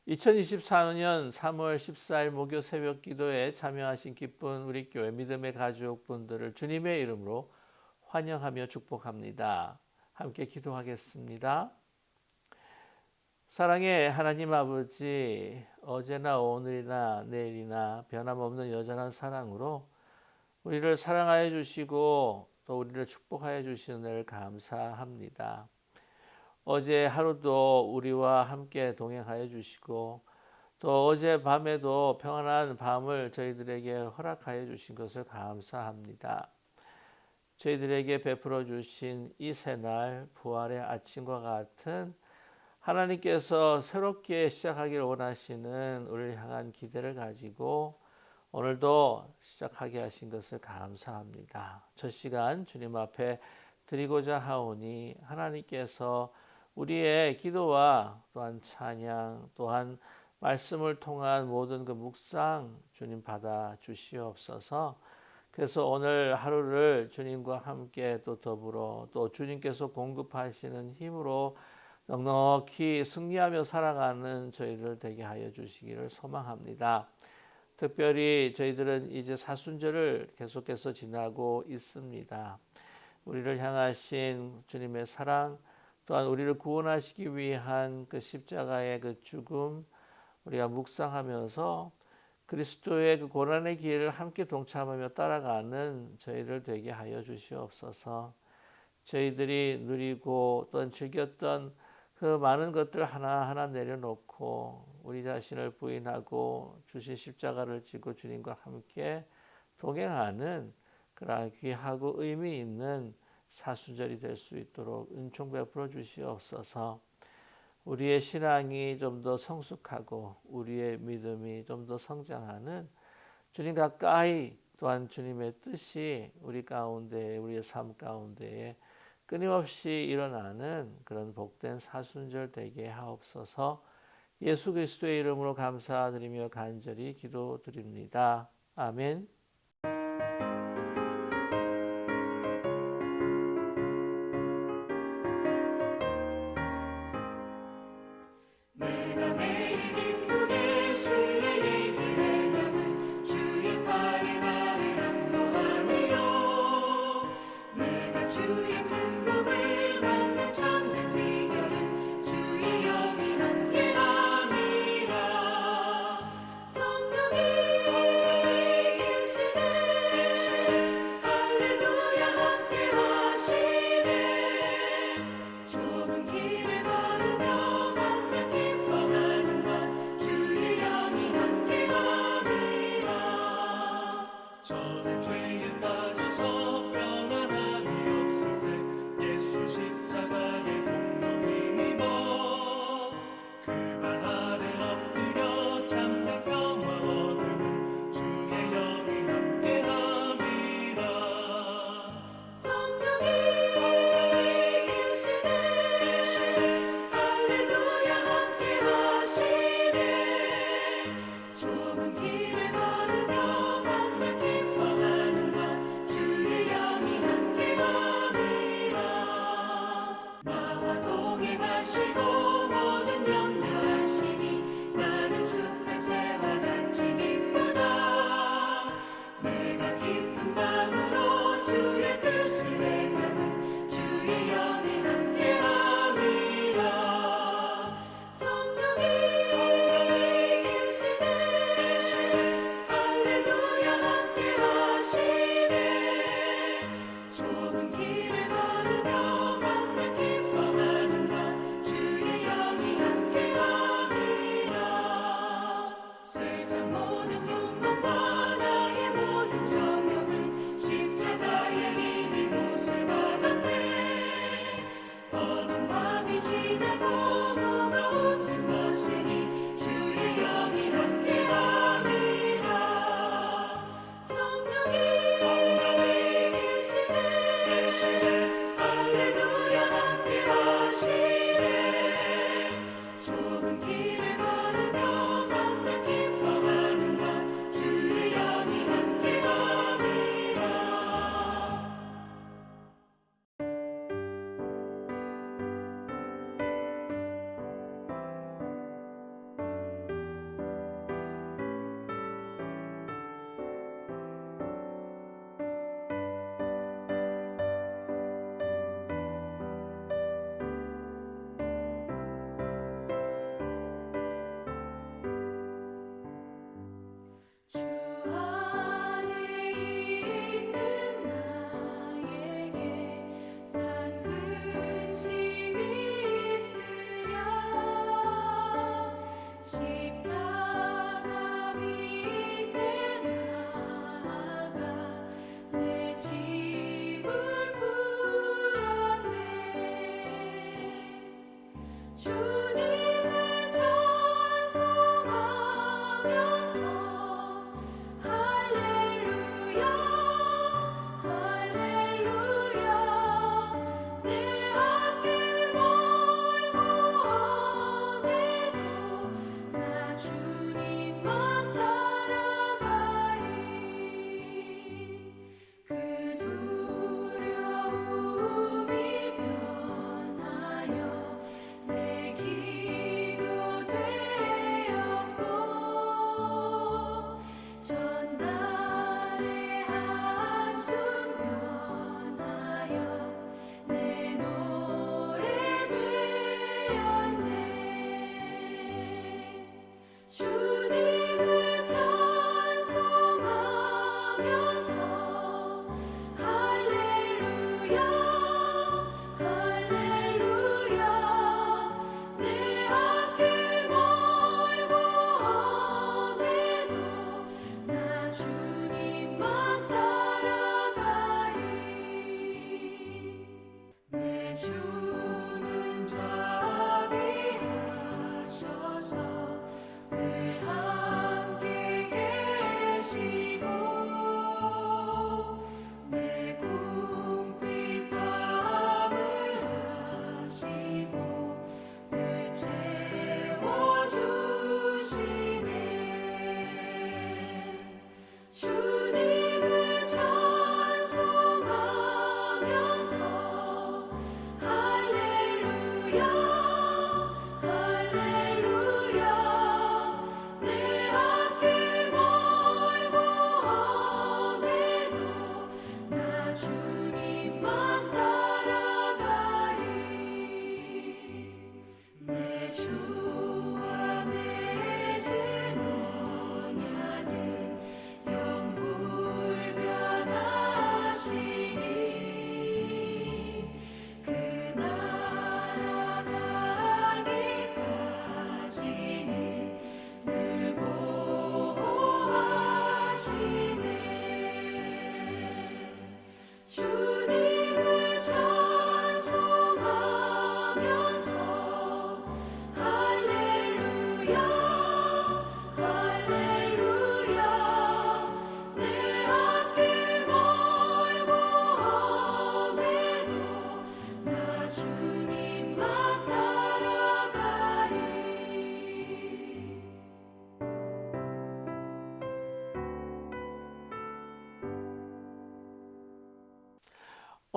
2024년 3월 14일 목요 새벽 기도에 참여하신 기쁜 우리 교회 믿음의 가족분들을 주님의 이름으로 환영하며 축복합니다. 함께 기도하겠습니다. 사랑의 하나님 아버지, 어제나 오늘이나 내일이나 변함없는 여전한 사랑으로 우리를 사랑하여 주시고 또 우리를 축복하여 주시는 을 감사합니다. 어제 하루도 우리와 함께 동행하여 주시고 또 어제 밤에도 평안한 밤을 저희들에게 허락하여 주신 것을 감사합니다. 저희들에게 베풀어 주신 이 새날 부활의 아침과 같은 하나님께서 새롭게 시작하기를 원하시는 우리를 향한 기대를 가지고 오늘도 시작하게 하신 것을 감사합니다. 첫 시간 주님 앞에 드리고자 하오니 하나님께서 우리의 기도와 또한 찬양 또한 말씀을 통한 모든 그 묵상 주님 받아 주시옵소서. 그래서 오늘 하루를 주님과 함께 또 더불어 또 주님께서 공급하시는 힘으로 넉넉히 승리하며 살아가는 저희들 되게 하여 주시기를 소망합니다. 특별히 저희들은 이제 사순절을 계속해서 지나고 있습니다. 우리를 향하신 주님의 사랑 또한 우리를 구원하시기 위한 그 십자가의 그 죽음 우리가 묵상하면서 그리스도의 그 고난의 길을 함께 동참하며 따라가는 저희를 되게 하여 주시옵소서. 저희들이 누리고 또한 즐겼던 그 많은 것들 하나하나 내려놓고 우리 자신을 부인하고 주신 십자가를 지고 주님과 함께 동행하는 그러한 귀하고 의미 있는 사순절이 될 수 있도록 은총 베풀어 주시옵소서. 우리의 신앙이 좀 더 성숙하고 우리의 믿음이 좀 더 성장하는 주님 가까이 또한 주님의 뜻이 우리 가운데 우리의 삶 가운데에 끊임없이 일어나는 그런 복된 사순절 되게 하옵소서. 예수 그리스도의 이름으로 감사드리며 간절히 기도드립니다. 아멘. 내가 매일 기쁘게 주의 얘기를 담은 주의 팔에 나를 안보하며 내가 주의 큰 복을 받는 참된 비결은 주의 영이 함께함이라. 성령이 계시네 할렐루야 함께하시네. 좁은 길을 걸으며 저는 죄에 빠져서 평안함이 없을 때 예수 십자가의 공로 힘입어 그 발 아래 엎드려 참된 평화 얻으면 주의 영이 함께함이라. 성령이 계시네 할렐루야 함께하시네. 좁은 길을 걸으며 주의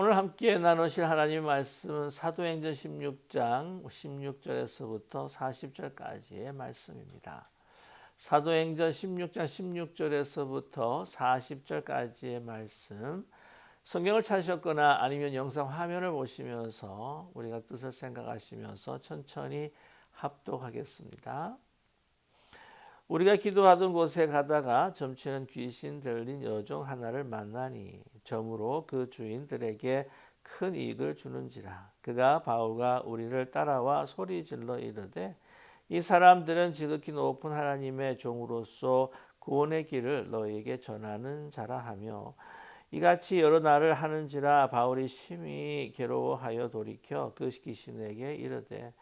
오늘 함께 나누실 하나님의 말씀은 사도행전 16장 16절에서부터 40절까지의 말씀입니다. 사도행전 16장 16절에서부터 40절까지의 말씀, 성경을 찾으셨거나 아니면 영상 화면을 보시면서 우리가 뜻을 생각하시면서 천천히 합독하겠습니다. 우리가 기도하던 곳에 가다가 점치는 귀신 들린 여종 하나를 만나니 점으로 그 주인들에게 큰 이익을 주는지라. 그가 바울과 우리를 따라와 소리질러 이르되 이 사람들은 지극히 높은 하나님의 종으로서 구원의 길을 너희에게 전하는 자라 하며 이같이 여러 날을 하는지라. 바울이 심히 괴로워하여 돌이켜 그 귀신에게 이르되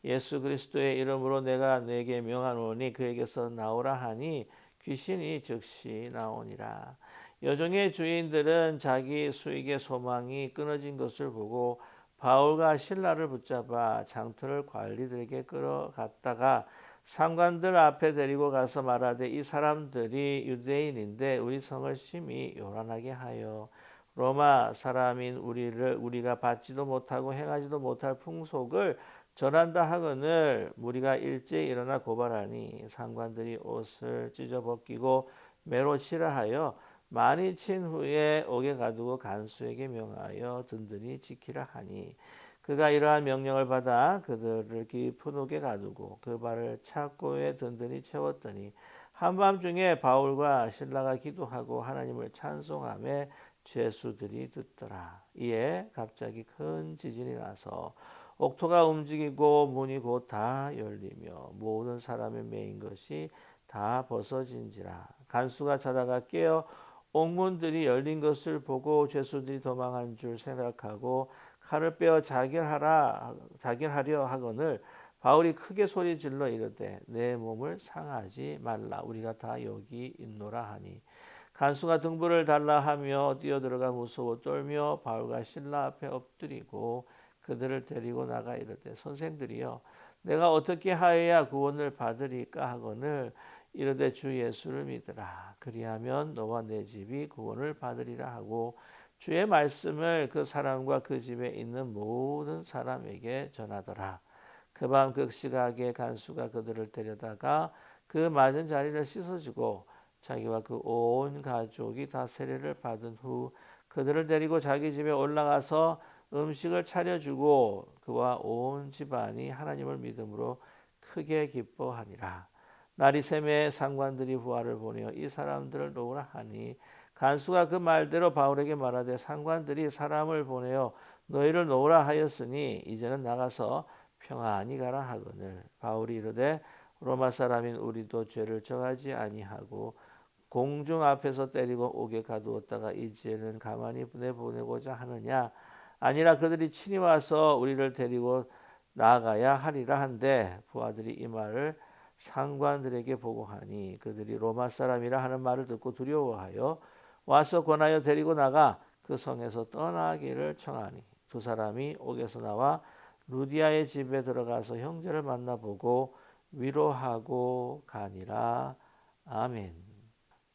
예수 그리스도의 이름으로 내가 네게 명하노니 그에게서 나오라 하니 귀신이 즉시 나오니라. 여종의 주인들은 자기 수익의 소망이 끊어진 것을 보고 바울과 실라를 붙잡아 장터를 관리들에게 끌어갔다가 상관들 앞에 데리고 가서 말하되 이 사람들이 유대인인데 우리 성을 심히 요란하게 하여 로마 사람인 우리가 받지도 못하고 행하지도 못할 풍속을 전한다 하거늘 무리가 일제히 일어나 고발하니 상관들이 옷을 찢어 벗기고 매로 치라 하여 많이 친 후에 옥에 가두고 간수에게 명하여 든든히 지키라 하니 그가 이러한 명령을 받아 그들을 깊은 옥에 가두고 그 발을 착고에 든든히 채웠더니 한밤중에 바울과 실라가 기도하고 하나님을 찬송하며 죄수들이 듣더라. 이에 갑자기 큰 지진이 나서 옥토가 움직이고 문이 곧 다 열리며 모든 사람의 매인 것이 다 벗어진지라. 간수가 자다가 깨어 옥문들이 열린 것을 보고 죄수들이 도망한 줄 생각하고 칼을 빼어 자결하려 하거늘 바울이 크게 소리질러 이르되 내 몸을 상하지 말라. 우리가 다 여기 있노라 하니 간수가 등불을 달라 하며 뛰어들어가 무서워 떨며 바울과 실라 앞에 엎드리고 그들을 데리고 나가 이르되 선생들이여 내가 어떻게 하여야 구원을 받으리까 하거늘 이르되 주 예수를 믿으라. 그리하면 너와 내 집이 구원을 받으리라 하고 주의 말씀을 그 사람과 그 집에 있는 모든 사람에게 전하더라. 그 밤 극시각에 간수가 그들을 데려다가 그 맞은 자리를 씻어주고 자기와 그 온 가족이 다 세례를 받은 후 그들을 데리고 자기 집에 올라가서 음식을 차려주고 그와 온 집안이 하나님을 믿음으로 크게 기뻐하니라. 날이 새매 상관들이 부하를 보내어 이 사람들을 놓으라 하니 간수가 그 말대로 바울에게 말하되 상관들이 사람을 보내어 너희를 놓으라 하였으니 이제는 나가서 평안히 가라 하거늘 바울이 이르되 로마 사람인 우리도 죄를 정하지 아니하고 공중 앞에서 때리고 옥에 가두었다가 이제는 가만히 내보내고자 하느냐. 아니라 그들이 친히 와서 우리를 데리고 나가야 하리라 한데 부하들이 이 말을 상관들에게 보고하니 그들이 로마 사람이라 하는 말을 듣고 두려워하여 와서 권하여 데리고 나가 그 성에서 떠나기를 청하니 두 사람이 옥에서 나와 루디아의 집에 들어가서 형제를 만나보고 위로하고 가니라. 아멘.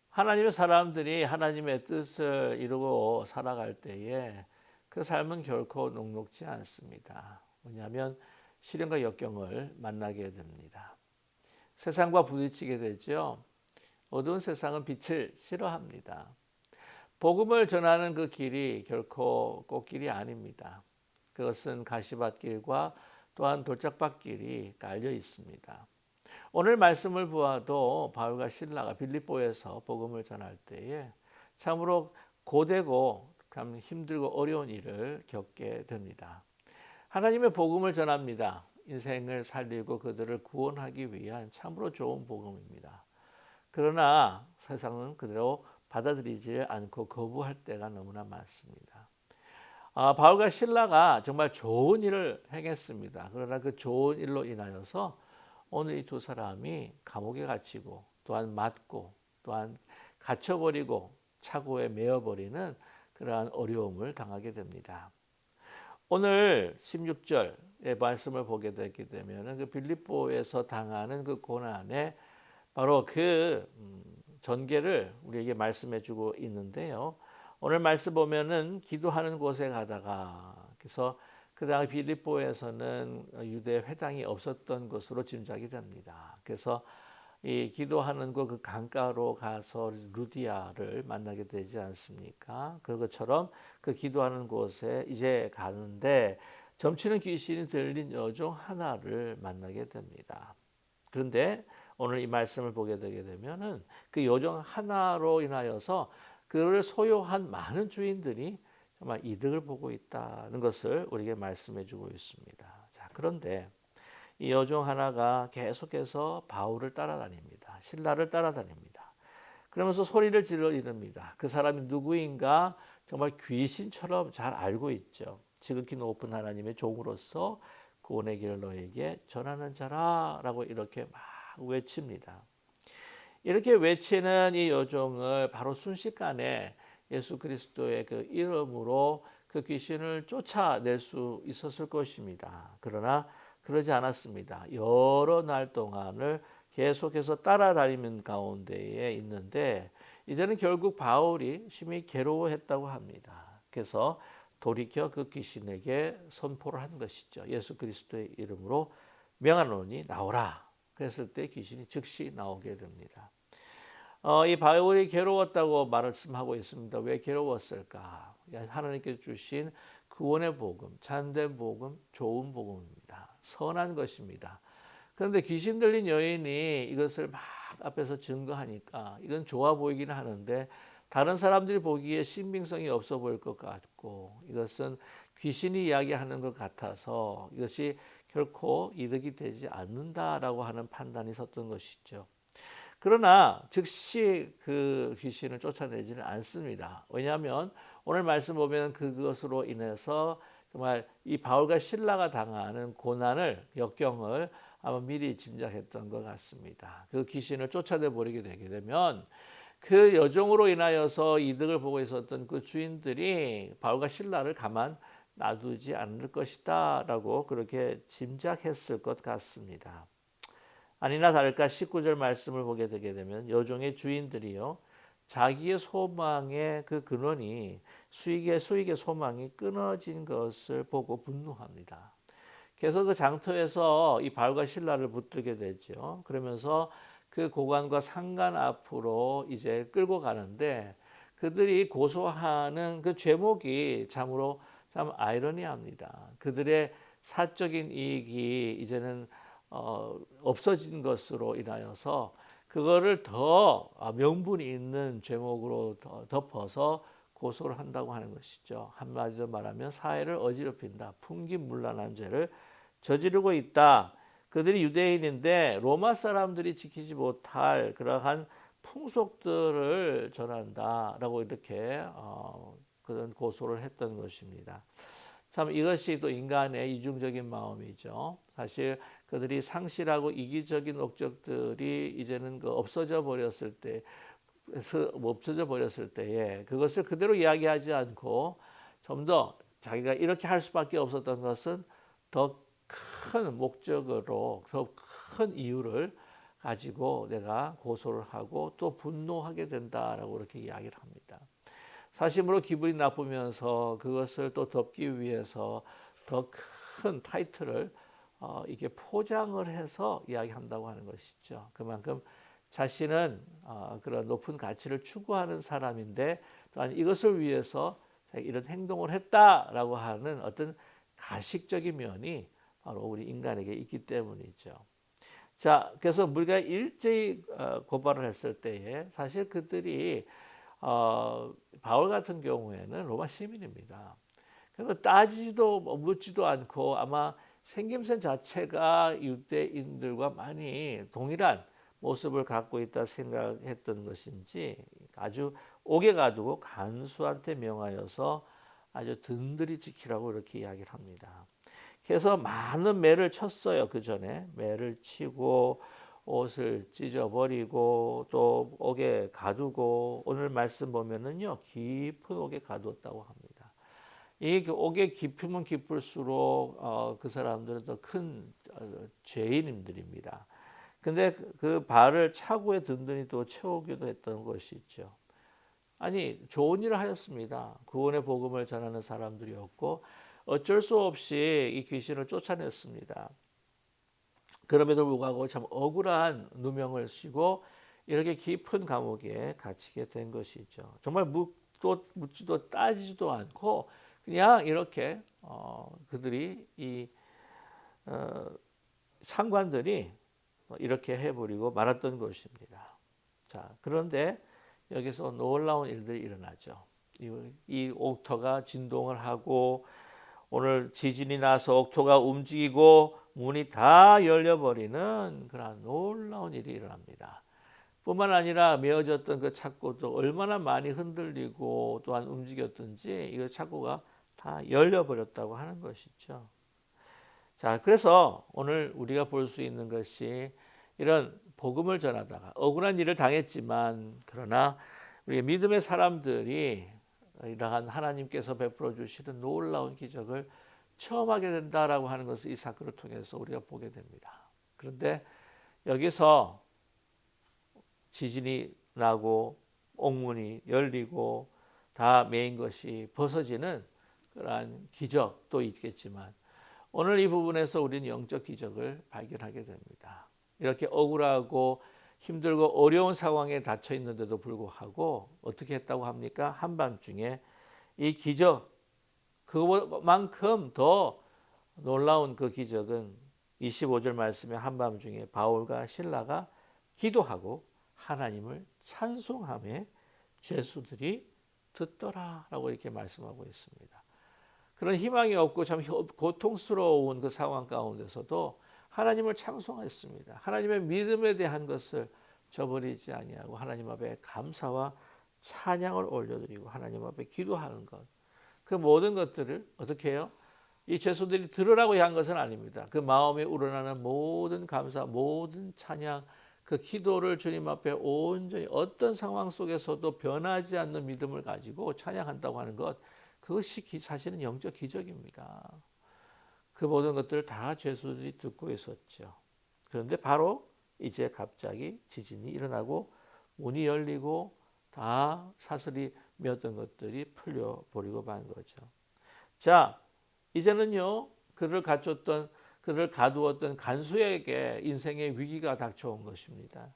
하나님의 사람들이 하나님의 뜻을 이루고 살아갈 때에 그 삶은 결코 녹록지 않습니다. 왜냐하면 시련과 역경을 만나게 됩니다. 세상과 부딪히게 되죠. 어두운 세상은 빛을 싫어합니다. 복음을 전하는 그 길이 결코 꽃길이 아닙니다. 그것은 가시밭길과 또한 돌짝밭길이 깔려 있습니다. 오늘 말씀을 보아도 바울과 실라가 빌립보에서 복음을 전할 때에 참으로 고되고 참 힘들고 어려운 일을 겪게 됩니다. 하나님의 복음을 전합니다. 인생을 살리고 그들을 구원하기 위한 참으로 좋은 복음입니다. 그러나 세상은 그대로 받아들이지 않고 거부할 때가 너무나 많습니다. 바울과 실라가 정말 좋은 일을 행했습니다. 그러나 그 좋은 일로 인하여서 오늘 이 두 사람이 감옥에 gat히고 또한 맞고 또한 갇혀버리고 차고에 메어버리는 그러한 어려움을 당하게 됩니다. 오늘 16절의 말씀을 보게 되게 되면 그 빌립보에서 당하는 그 고난에 바로 그 전개를 우리에게 말씀해 주고 있는데요. 오늘 말씀 보면은 기도하는 곳에 가다가 그래서 그 당시 빌립보에서는 유대 회당이 없었던 것으로 짐작이 됩니다. 그래서 이 기도하는 곳 그 강가로 가서 루디아를 만나게 되지 않습니까? 그것처럼 그 기도하는 곳에 이제 가는데 점치는 귀신이 들린 여종 하나를 만나게 됩니다. 그런데 오늘 이 말씀을 보게 되게 되면은 그 여종 하나로 인하여서 그를 소유한 많은 주인들이 정말 이득을 보고 있다는 것을 우리에게 말씀해 주고 있습니다. 자, 그런데 이 여종 하나가 계속해서 바울을 따라다닙니다. 신라를 따라다닙니다. 그러면서 소리를 질러 이릅니다. 그 사람이 누구인가 정말 귀신처럼 잘 알고 있죠. 지극히 높은 하나님의 종으로서 구원의 길을 너에게 전하는 자라라고 이렇게 막 외칩니다. 이렇게 외치는 이 여종을 바로 순식간에 예수 그리스도의 그 이름으로 그 귀신을 쫓아낼 수 있었을 것입니다. 그러나 그러지 않았습니다. 여러 날 동안을 계속해서 따라다니는 가운데에 있는데 이제는 결국 바울이 심히 괴로워했다고 합니다. 그래서 돌이켜 그 귀신에게 선포를 한 것이죠. 예수 그리스도의 이름으로 명하노니 나오라. 그랬을 때 귀신이 즉시 나오게 됩니다. 이 바울이 괴로웠다고 말씀하고 있습니다. 왜 괴로웠을까? 하나님께서 주신 구원의 복음, 참된 복음, 좋은 복음입니다. 선한 것입니다. 그런데 귀신 들린 여인이 이것을 막 앞에서 증거하니까 이건 좋아 보이긴 하는데 다른 사람들이 보기에 신빙성이 없어 보일 것 같고 이것은 귀신이 이야기하는 것 같아서 이것이 결코 이득이 되지 않는다라고 하는 판단이 섰던 것이죠. 그러나 즉시 그 귀신을 쫓아내지는 않습니다. 왜냐하면 오늘 말씀 보면 그것으로 인해서 정말 이 바울과 실라가 당하는 고난을 역경을 아마 미리 짐작했던 것 같습니다. 그 귀신을 쫓아내 버리게 되게 되면 그 여종으로 인하여서 이득을 보고 있었던 그 주인들이 바울과 실라를 가만 놔두지 않을 것이다라고 그렇게 짐작했을 것 같습니다. 아니나 다를까 19절 말씀을 보게 되게 되면 여종의 주인들이요 자기의 소망의 그 근원이 수익의 소망이 끊어진 것을 보고 분노합니다. 그래서 그 장터에서 이 바울과 실라를 붙들게 되죠. 그러면서 그 고관과 상관 앞으로 이제 끌고 가는데 그들이 고소하는 그 죄목이 참으로 참 아이러니합니다. 그들의 사적인 이익이 이제는 없어진 것으로 인하여서 그거를 더 명분이 있는 죄목으로 덮어서 고소를 한다고 하는 것이죠. 한마디로 말하면 사회를 어지럽힌다. 풍기문란한 죄를 저지르고 있다. 그들이 유대인인데 로마 사람들이 지키지 못할 그러한 풍속들을 전한다라고 이렇게 그런 고소를 했던 것입니다. 참 이것이 또 인간의 이중적인 마음이죠. 사실 그들이 상실하고 이기적인 목적들이 이제는 그 없어져 버렸을 때에 그것을 그대로 이야기하지 않고 좀 더 자기가 이렇게 할 수밖에 없었던 것은 더 큰 목적으로 더 큰 이유를 가지고 내가 고소를 하고 또 분노하게 된다라고 이렇게 이야기를 합니다. 사심으로 기분이 나쁘면서 그것을 또 덮기 위해서 더 큰 타이틀을 이게 포장을 해서 이야기한다고 하는 것이죠. 그만큼 자신은 그런 높은 가치를 추구하는 사람인데 또한 이것을 위해서 이런 행동을 했다라고 하는 어떤 가식적인 면이 바로 우리 인간에게 있기 때문이죠. 자, 그래서 우리가 일제히 고발을 했을 때에 사실 그들이 바울 같은 경우에는 로마 시민입니다. 그래서 따지지도 묻지도 않고 아마 생김새 자체가 유대인들과 많이 동일한 모습을 갖고 있다 생각했던 것인지 아주 옥에 가두고 간수한테 명하여서 아주 든든히 지키라고 이렇게 이야기를 합니다. 그래서 많은 매를 쳤어요. 그 전에 매를 치고 옷을 찢어버리고 또 옥에 가두고 오늘 말씀 보면은요 깊은 옥에 가두었다고 합니다. 이 옥에 깊으면 깊을수록 그 사람들은 더 큰 죄인들입니다. 근데 그 발을 차고에 든든히 또 채우기도 했던 것이 있죠. 아니 좋은 일을 하였습니다. 구원의 복음을 전하는 사람들이었고 어쩔 수 없이 이 귀신을 쫓아냈습니다. 그럼에도 불구하고 참 억울한 누명을 씌고 이렇게 깊은 감옥에 갇히게 된 것이죠. 정말 묻지도 따지지도 않고 그냥 이렇게 그들이 이 상관들이 이렇게 해버리고 말았던 것입니다. 자, 그런데 여기서 놀라운 일들이 일어나죠. 이 옥토가 진동을 하고 오늘 지진이 나서 옥토가 움직이고 문이 다 열려버리는 그런 놀라운 일이 일어납니다. 뿐만 아니라 메어졌던 그 창고도 얼마나 많이 흔들리고 또한 움직였던지 이 창고가 다 열려버렸다고 하는 것이죠. 자, 그래서 오늘 우리가 볼 수 있는 것이 이런 복음을 전하다가 억울한 일을 당했지만 그러나 우리 믿음의 사람들이 이러한 하나님께서 베풀어 주시는 놀라운 기적을 체험하게 된다라고 하는 것을 이 사건을 통해서 우리가 보게 됩니다. 그런데 여기서 지진이 나고 옥문이 열리고 다 메인 것이 벗어지는 그러한 기적도 있겠지만 오늘 이 부분에서 우리는 영적 기적을 발견하게 됩니다. 이렇게 억울하고 힘들고 어려운 상황에 닫혀 있는데도 불구하고 어떻게 했다고 합니까? 한밤중에 이 기적, 그만큼 더 놀라운 그 기적은 25절 말씀에 한밤중에 바울과 실라가 기도하고 하나님을 찬송하며 죄수들이 듣더라라고 이렇게 말씀하고 있습니다. 그런 희망이 없고 참 고통스러운 그 상황 가운데서도 하나님을 찬송했습니다. 하나님의 믿음에 대한 것을 저버리지 아니하고 하나님 앞에 감사와 찬양을 올려드리고 하나님 앞에 기도하는 것. 그 모든 것들을 어떻게 해요? 이 죄수들이 들으라고 한 것은 아닙니다. 그 마음에 우러나는 모든 감사, 모든 찬양, 그 기도를 주님 앞에 온전히 어떤 상황 속에서도 변하지 않는 믿음을 가지고 찬양한다고 하는 것, 그것이 사실은 영적 기적입니다. 그 모든 것들을 다 죄수들이 듣고 있었죠. 그런데 바로 이제 갑자기 지진이 일어나고 문이 열리고 다 사슬이 메었던 것들이 풀려버리고 만 거죠. 자, 이제는요, 그를 가두었던 간수에게 인생의 위기가 닥쳐온 것입니다.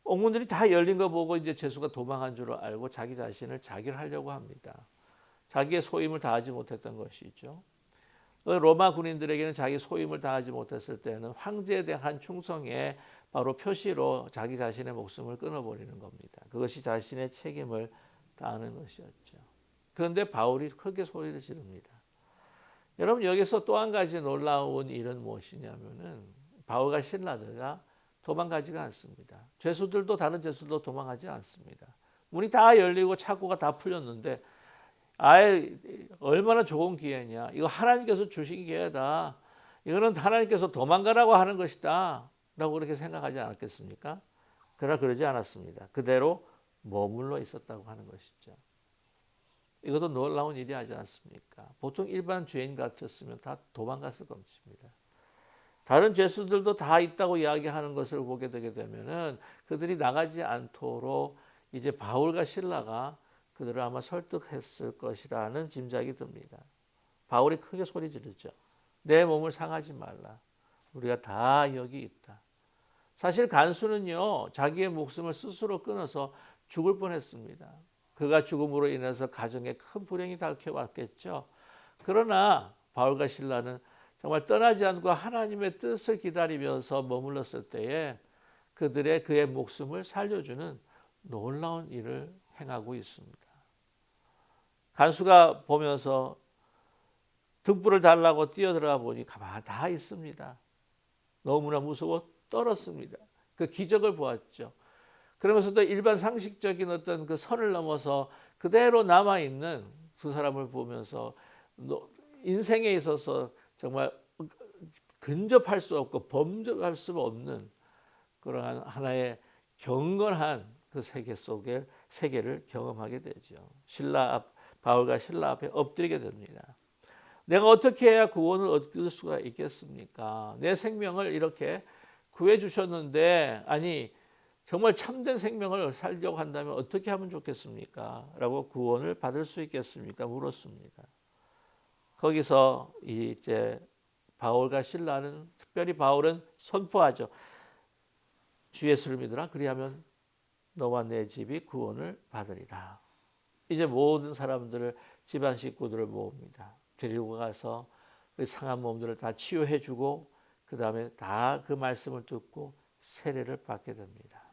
옥문들이 다 열린 거 보고 이제 죄수가 도망한 줄 알고 자기 자신을 자결하려고 합니다. 자기의 소임을 다하지 못했던 것이죠. 로마 군인들에게는 자기 소임을 다하지 못했을 때는 황제에 대한 충성의 바로 표시로 자기 자신의 목숨을 끊어버리는 겁니다. 그것이 자신의 책임을 다하는 것이었죠. 그런데 바울이 크게 소리를 지릅니다. 여러분, 여기서 또 한 가지 놀라운 일은 무엇이냐면은 바울과 실라가 도망가지가 않습니다. 죄수들도 다른 죄수들도 도망가지 않습니다. 문이 다 열리고 창고가 다 풀렸는데 아예 얼마나 좋은 기회냐. 이거 하나님께서 주신 기회다. 이거는 하나님께서 도망가라고 하는 것이다. 라고 그렇게 생각하지 않았겠습니까? 그러나 그러지 않았습니다. 그대로 머물러 있었다고 하는 것이죠. 이것도 놀라운 일이 하지 않습니까? 보통 일반 죄인 같았으면 다 도망갔을 것입니다. 다른 죄수들도 다 있다고 이야기하는 것을 보게 되게 되면은 그들이 나가지 않도록 이제 바울과 실라가 그들을 아마 설득했을 것이라는 짐작이 듭니다. 바울이 크게 소리 지르죠. 내 몸을 상하지 말라. 우리가 다 여기 있다. 사실 간수는요, 자기의 목숨을 스스로 끊어서 죽을 뻔했습니다. 그가 죽음으로 인해서 가정에 큰 불행이 닥쳐왔겠죠. 그러나 바울과 실라는 정말 떠나지 않고 하나님의 뜻을 기다리면서 머물렀을 때에 그의 목숨을 살려주는 놀라운 일을 행하고 있습니다. 간수가 보면서 등불을 달라고 뛰어들어가 보니 가만히 다 있습니다. 너무나 무서워 떨었습니다. 그 기적을 보았죠. 그러면서도 일반 상식적인 어떤 그 선을 넘어서 그대로 남아있는 두 사람을 보면서 인생에 있어서 정말 근접할 수 없고 범접할 수 없는 그러한 하나의 경건한 그 세계를 경험하게 되죠. 바울과 실라 앞에 엎드리게 됩니다. 내가 어떻게 해야 구원을 얻을 수가 있겠습니까? 내 생명을 이렇게 구해 주셨는데, 아니 정말 참된 생명을 살려고 한다면 어떻게 하면 좋겠습니까? 라고 구원을 받을 수 있겠습니까? 물었습니다. 거기서 이제 바울과 실라는, 특별히 바울은 선포하죠. 주 예수를 믿으라. 그리하면 너와 내 집이 구원을 받으리라. 이제 모든 사람들을, 집안 식구들을 모읍니다. 데리고 가서 그 상한 몸들을 다 치유해주고 그 다음에 다 그 말씀을 듣고 세례를 받게 됩니다.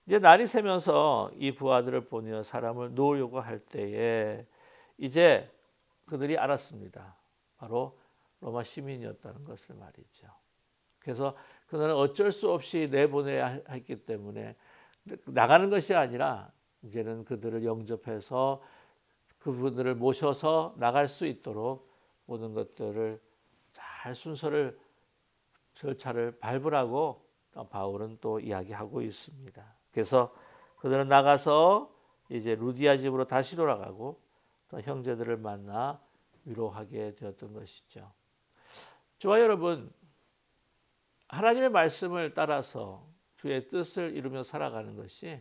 이제 날이 새면서 이 부하들을 보내어 사람을 놓으려고 할 때에 이제 그들이 알았습니다. 바로 로마 시민이었다는 것을 말이죠. 그래서 그들은 어쩔 수 없이 내보내야 했기 때문에 나가는 것이 아니라 이제는 그들을 영접해서 그분들을 모셔서 나갈 수 있도록 모든 것들을 잘 순서를, 절차를 밟으라고 바울은 또 이야기하고 있습니다. 그래서 그들은 나가서 이제 루디아 집으로 다시 돌아가고 또 형제들을 만나 위로하게 되었던 것이죠. 저와 여러분, 하나님의 말씀을 따라서 주의 뜻을 이루며 살아가는 것이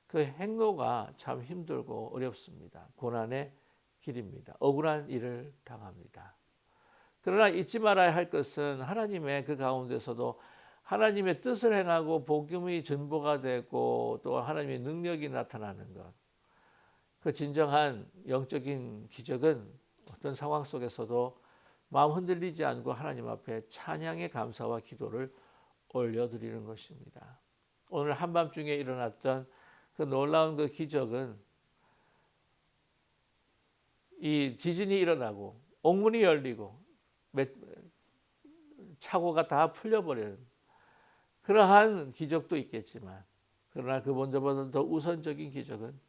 그 행로가 참 힘들고 어렵습니다. 고난의 길입니다. 억울한 일을 당합니다. 그러나 잊지 말아야 할 것은 하나님의 그 가운데서도 하나님의 뜻을 행하고 복음이 전보가 되고 또 하나님의 능력이 나타나는 것. 그 진정한 영적인 기적은 어떤 상황 속에서도 마음 흔들리지 않고 하나님 앞에 찬양의 감사와 기도를 올려드리는 것입니다. 오늘 한밤중에 일어났던 그 놀라운 그 기적은 이 지진이 일어나고 옥문이 열리고 착오가 다 풀려버리는 그러한 기적도 있겠지만, 그러나 그 먼저보다 더 우선적인 기적은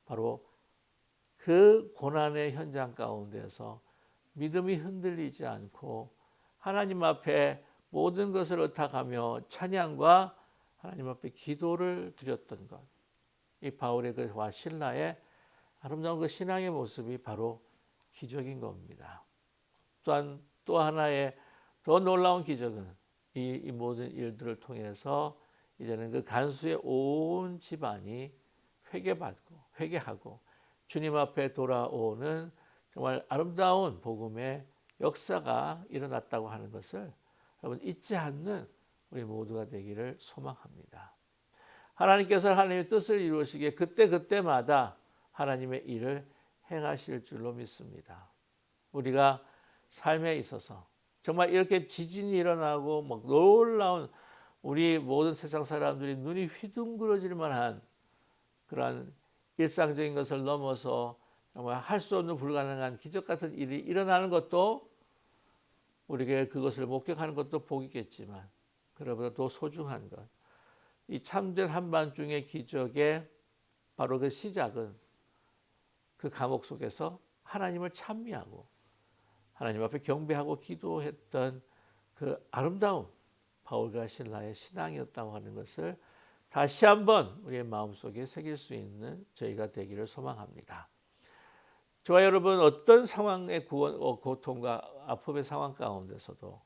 바로 그 고난의 현장 가운데서 믿음이 흔들리지 않고 하나님 앞에 모든 것을 의탁하며 찬양과 하나님 앞에 기도를 드렸던 것. 이 바울의 그와 실라의 아름다운 그 신앙의 모습이 바로 기적인 겁니다. 또한 또 하나의 더 놀라운 기적은 이 모든 일들을 통해서 이제는 그 간수의 온 집안이 회개하고 주님 앞에 돌아오는 정말 아름다운 복음의 역사가 일어났다고 하는 것을 여러분 잊지 않는 우리 모두가 되기를 소망합니다. 하나님께서 하나님의 뜻을 이루시기에 그때마다 하나님의 일을 행하실 줄로 믿습니다. 우리가 삶에 있어서 정말 이렇게 지진이 일어나고 막 놀라운 우리 모든 세상 사람들이 눈이 휘둥그러질 만한 그러한 일상적인 것을 넘어서 정말 할 수 없는 불가능한 기적 같은 일이 일어나는 것도 우리에게 그것을 목격하는 것도 복이겠지만, 그보다 더 소중한 것, 이 참된 한밤중의 기적의 바로 그 시작은 그 감옥 속에서 하나님을 찬미하고 하나님 앞에 경배하고 기도했던 그 아름다운 바울과 실라의 신앙이었다고 하는 것을 다시 한번 우리의 마음속에 새길 수 있는 저희가 되기를 소망합니다. 저와 여러분, 어떤 상황의 고통과 아픔의 상황 가운데서도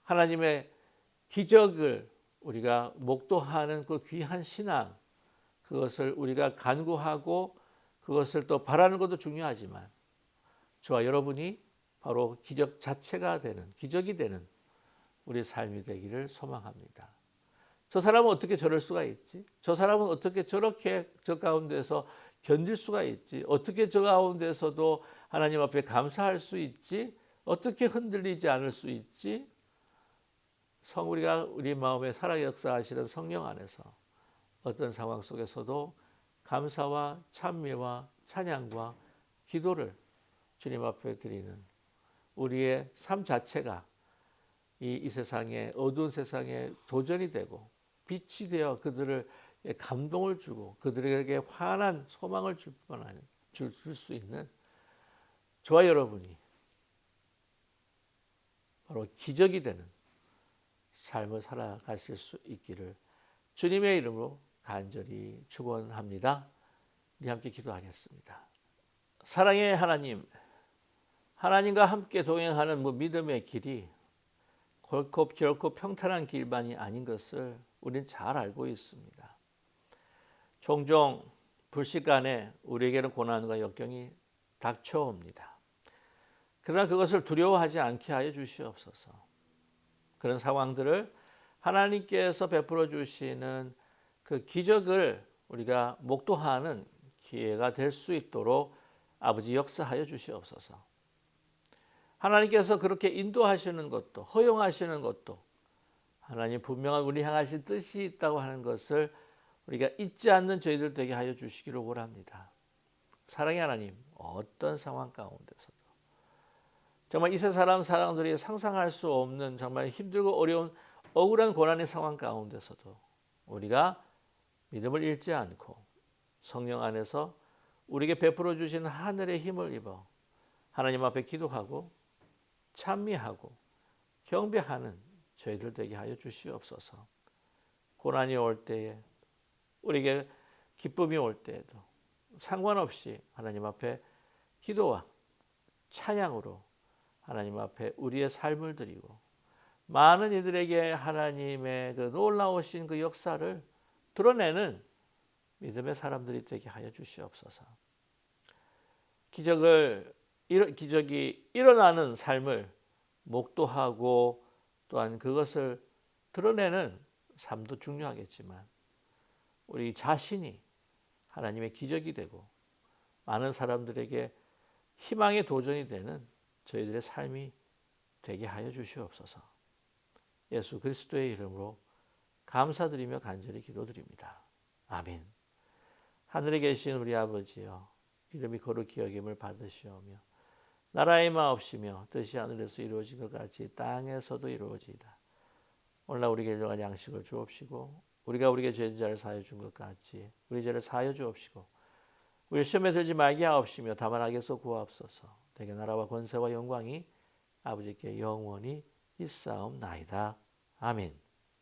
하나님의 기적을 우리가 목도하는 그 귀한 신앙, 그것을 우리가 간구하고 그것을 또 바라는 것도 중요하지만 저와 여러분이 바로 기적 자체가 되는, 기적이 되는 우리 삶이 되기를 소망합니다. 저 사람은 어떻게 저럴 수가 있지? 저 사람은 어떻게 저렇게 저 가운데서 견딜 수가 있지? 어떻게 저 가운데서도 하나님 앞에 감사할 수 있지? 어떻게 흔들리지 않을 수 있지? 우리가 우리 마음에 살아 역사하시는 성령 안에서 어떤 상황 속에서도 감사와 찬미와 찬양과 기도를 주님 앞에 드리는 우리의 삶 자체가 이 세상에, 어두운 세상에 도전이 되고 빛이 되어 그들을 감동을 주고 그들에게 환한 소망을 줄 수 있는 저와 여러분이 바로 기적이 되는 삶을 살아가실 수 있기를 주님의 이름으로 간절히 축원합니다. 우리 함께 기도하겠습니다. 사랑의 하나님, 하나님과 함께 동행하는 믿음의 길이 결코 평탄한 길만이 아닌 것을 우리는 잘 알고 있습니다. 종종 불시간에 우리에게는 고난과 역경이 닥쳐옵니다. 그러나 그것을 두려워하지 않게 하여 주시옵소서. 그런 상황들을 하나님께서 베풀어 주시는 그 기적을 우리가 목도하는 기회가 될 수 있도록 아버지 역사하여 주시옵소서. 하나님께서 그렇게 인도하시는 것도 허용하시는 것도 하나님 분명한 우리 향하신 뜻이 있다고 하는 것을 우리가 잊지 않는 저희들 되게 하여 주시기를 원합니다. 사랑의 하나님, 어떤 상황 가운데서도 정말 이 세 사람들이 상상할 수 없는 정말 힘들고 어려운 억울한 고난의 상황 가운데서도 우리가 믿음을 잃지 않고 성령 안에서 우리에게 베풀어 주신 하늘의 힘을 입어 하나님 앞에 기도하고 찬미하고 경배하는 저희들 되게 하여 주시옵소서. 고난이 올 때에 우리에게 기쁨이 올 때에도 상관없이 하나님 앞에 기도와 찬양으로 하나님 앞에 우리의 삶을 드리고 많은 이들에게 하나님의 그 놀라우신 그 역사를 드러내는 믿음의 사람들이 되게 하여 주시옵소서. 기적이 일어나는 삶을 목도하고 또한 그것을 드러내는 삶도 중요하겠지만 우리 자신이 하나님의 기적이 되고 많은 사람들에게 희망의 도전이 되는 저희들의 삶이 되게 하여 주시옵소서. 예수 그리스도의 이름으로 감사드리며 간절히 기도드립니다. 아멘. 하늘에 계신 우리 아버지여, 이름이 거룩히 여김을 받으시오며 나라의 마옵시며 뜻이 하늘에서 이루어진 것 같이 땅에서도 이루어지이다. 오늘날 우리에게 일용할 양식을 주옵시고 우리가 우리에게 죄진 자를 사하여 준 것 같이 우리 죄를 사하여 주옵시고 우리 시험에 들지 말게 하옵시며 다만 악에서 구하옵소서. 대개 나라와 권세와 영광이 아버지께 영원히 있사옵나이다. 아멘.